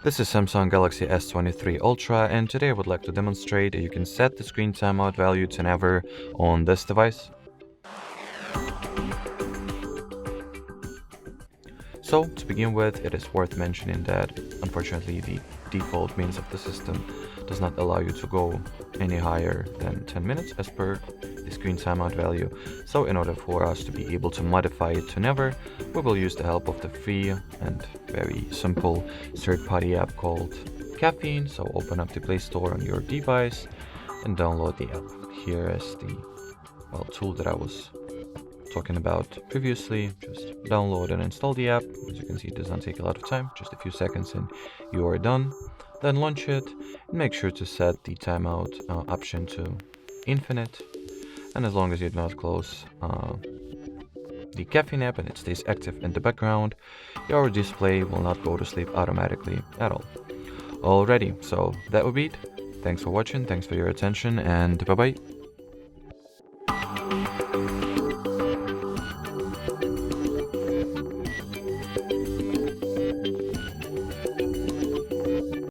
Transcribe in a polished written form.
This is Samsung Galaxy S23 Ultra, and today I would like to demonstrate that you can set the screen timeout value to never on this device. So, to begin with, it is worth mentioning that unfortunately the default means of the system does not allow you to go any higher than 10 minutes as per the screen timeout value. So in order for us to be able to modify it to never, we will use the help of the free and very simple third-party app called Caffeine. So open up the Play Store on your device and download the app. Here is the tool that I was talking about previously. Just download and install the app. As you can see, it does not take a lot of time, just a few seconds and you are done. Then launch it and make sure to set the timeout option to infinite, and as long as you do not close the Caffeine app and it stays active in the background, your display will not go to sleep automatically at all. Alrighty, so that would be it. Thanks for watching, thanks for your attention, and bye bye.